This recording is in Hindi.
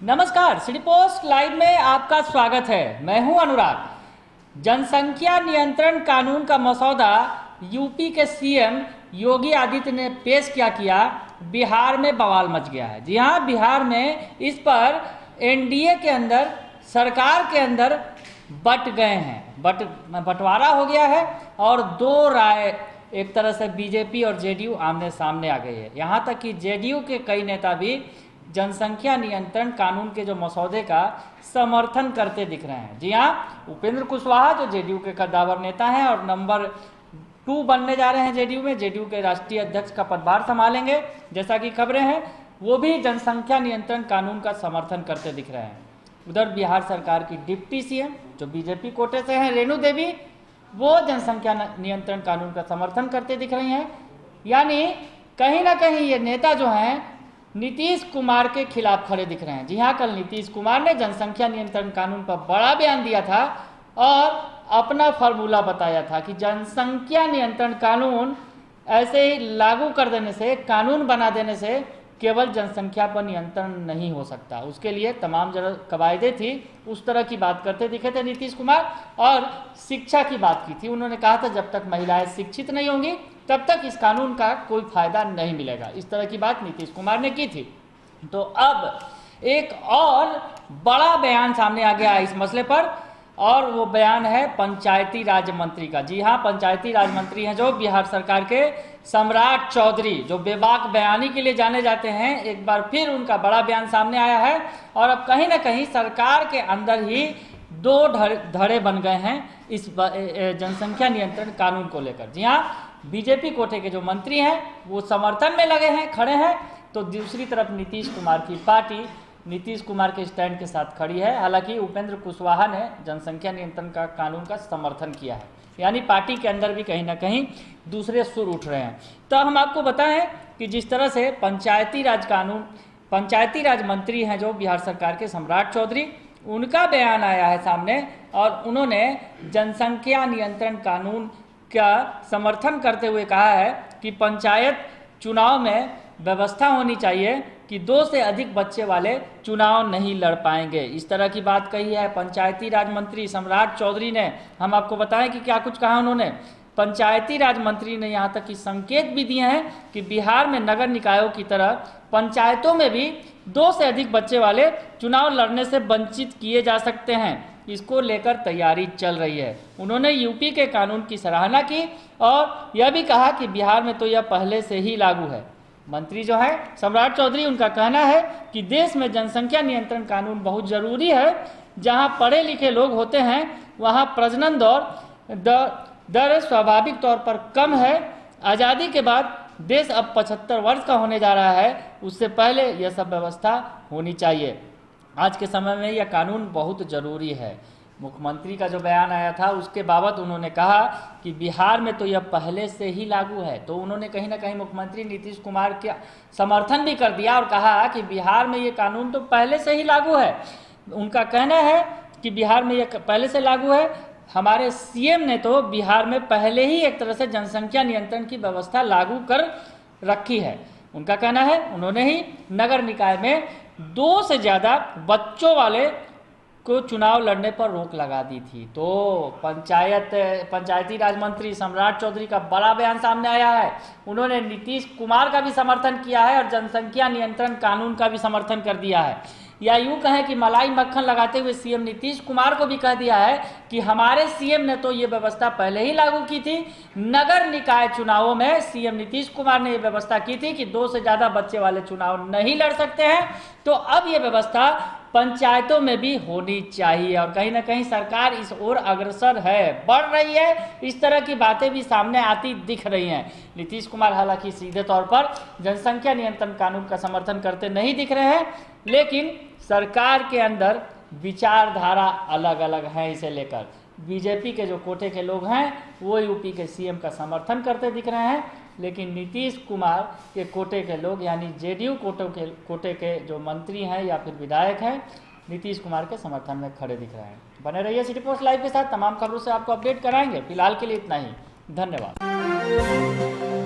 नमस्कार, सिटी पोस्ट लाइव में आपका स्वागत है। मैं हूं अनुराग। जनसंख्या नियंत्रण कानून का मसौदा यूपी के सीएम योगी आदित्य ने पेश किया। बिहार में बवाल मच गया है। जी हां, बिहार में इस पर एनडीए के अंदर, सरकार के अंदर बट गए हैं, बंटवारा हो गया है और दो राय, एक तरह से बीजेपी और जेडीयू आमने सामने आ गई है। यहाँ तक कि जेडीयू के कई नेता भी जनसंख्या नियंत्रण कानून के जो मसौदे का समर्थन करते दिख रहे हैं। जी हाँ, उपेंद्र कुशवाहा जो जेडीयू के कद्दावर नेता हैं और नंबर 2 बनने जा रहे हैं जेडीयू में, जेडीयू के राष्ट्रीय अध्यक्ष का पदभार संभालेंगे जैसा कि खबरें हैं, वो भी जनसंख्या नियंत्रण कानून का समर्थन करते दिख रहे हैं। उधर बिहार सरकार की डिप्टी सीएम जो बीजेपी कोटे से हैं, रेणु देवी, वो जनसंख्या नियंत्रण कानून का समर्थन करते दिख रही हैं। यानी कहीं ना कहीं ये नेता जो हैं नीतीश कुमार के खिलाफ खड़े दिख रहे हैं। जी हाँ, कल नीतीश कुमार ने जनसंख्या नियंत्रण कानून पर बड़ा बयान दिया था और अपना फार्मूला बताया था कि जनसंख्या नियंत्रण कानून ऐसे ही लागू कर देने से, कानून बना देने से केवल जनसंख्या पर नियंत्रण नहीं हो सकता, उसके लिए तमाम जो कवायदे थी उस तरह की बात करते दिखे थे नीतीश कुमार। और शिक्षा की बात की थी, उन्होंने कहा था जब तक महिलाएं शिक्षित नहीं होंगी तब तक इस कानून का कोई फायदा नहीं मिलेगा। इस तरह की बात नीतीश कुमार ने की थी। तो अब एक और बड़ा बयान सामने आ गया इस मसले पर, और वो बयान है पंचायती राज मंत्री का। जी हाँ, पंचायती राज मंत्री हैं जो बिहार सरकार के सम्राट चौधरी, जो बेबाक बयानी के लिए जाने जाते हैं। एक बार फिर उनका बड़ा बयान सामने आया है और अब कहीं ना कहीं सरकार के अंदर ही दो धड़े बन गए हैं इस जनसंख्या नियंत्रण कानून को लेकर। जी हाँ, बीजेपी कोटे के जो मंत्री हैं वो समर्थन में लगे हैं, खड़े हैं, तो दूसरी तरफ नीतीश कुमार की पार्टी नीतीश कुमार के स्टैंड के साथ खड़ी है। हालांकि उपेंद्र कुशवाहा ने जनसंख्या नियंत्रण का कानून का समर्थन किया है, यानी पार्टी के अंदर भी कहीं ना कहीं दूसरे सुर उठ रहे हैं। तो हम आपको बताएं कि जिस तरह से पंचायती राज मंत्री हैं जो बिहार सरकार के सम्राट चौधरी, उनका बयान आया है सामने और उन्होंने जनसंख्या नियंत्रण कानून का समर्थन करते हुए कहा है कि पंचायत चुनाव में व्यवस्था होनी चाहिए कि 2 से अधिक बच्चे वाले चुनाव नहीं लड़ पाएंगे। इस तरह की बात कही है पंचायती राज मंत्री सम्राट चौधरी ने। हम आपको बताएं कि क्या कुछ कहा उन्होंने। पंचायती राज मंत्री ने यहाँ तक कि संकेत भी दिए हैं कि बिहार में नगर निकायों की तरह पंचायतों में भी 2 से अधिक बच्चे वाले चुनाव लड़ने से वंचित किए जा सकते हैं। इसको लेकर तैयारी चल रही है। उन्होंने यूपी के कानून की सराहना की और यह भी कहा कि बिहार में तो यह पहले से ही लागू है। मंत्री जो है सम्राट चौधरी, उनका कहना है कि देश में जनसंख्या नियंत्रण कानून बहुत ज़रूरी है। जहां पढ़े लिखे लोग होते हैं वहां प्रजनन दर स्वाभाविक तौर पर कम है। आज़ादी के बाद देश अब 75 वर्ष का होने जा रहा है, उससे पहले यह सब व्यवस्था होनी चाहिए। आज के समय में यह कानून बहुत ज़रूरी है। मुख्यमंत्री का जो बयान आया था उसके बाबत उन्होंने कहा कि बिहार में तो यह पहले से ही लागू है। तो उन्होंने कहीं ना कहीं मुख्यमंत्री नीतीश कुमार का समर्थन भी कर दिया और कहा कि बिहार में ये कानून तो पहले से ही लागू है। उनका कहना है कि बिहार में यह पहले से लागू है। हमारे सीएम ने तो बिहार में पहले ही एक तरह से जनसंख्या नियंत्रण की व्यवस्था लागू कर रखी है। उनका कहना है उन्होंने ही नगर निकाय में 2 से ज़्यादा बच्चों वाले को चुनाव लड़ने पर रोक लगा दी थी। तो पंचायती राज मंत्री सम्राट चौधरी का बड़ा बयान सामने आया है। उन्होंने नीतीश कुमार का भी समर्थन किया है और जनसंख्या नियंत्रण कानून का भी समर्थन कर दिया है। या यूँ कहें कि मलाई मक्खन लगाते हुए सीएम नीतीश कुमार को भी कह दिया है कि हमारे सीएम ने तो ये व्यवस्था पहले ही लागू की थी। नगर निकाय चुनावों में सीएम नीतीश कुमार ने ये व्यवस्था की थी कि 2 से ज़्यादा बच्चे वाले चुनाव नहीं लड़ सकते हैं। तो अब ये व्यवस्था पंचायतों में भी होनी चाहिए और कहीं ना कहीं सरकार इस ओर अग्रसर है, बढ़ रही है। इस तरह की बातें भी सामने आती दिख रही हैं। नीतीश कुमार हालांकि सीधे तौर पर जनसंख्या नियंत्रण कानून का समर्थन करते नहीं दिख रहे हैं, लेकिन सरकार के अंदर विचारधारा अलग अलग है। इसे लेकर बीजेपी के जो कोटे के लोग हैं वो यूपी के सीएम का समर्थन करते दिख रहे हैं, लेकिन नीतीश कुमार के कोटे के लोग यानी जेडीयू कोटे के जो मंत्री हैं या फिर विधायक हैं नीतीश कुमार के समर्थन में खड़े दिख रहे हैं। बने रहिए सिटी पोस्ट लाइव के साथ, तमाम खबरों से आपको अपडेट कराएंगे। फिलहाल के लिए इतना ही, धन्यवाद।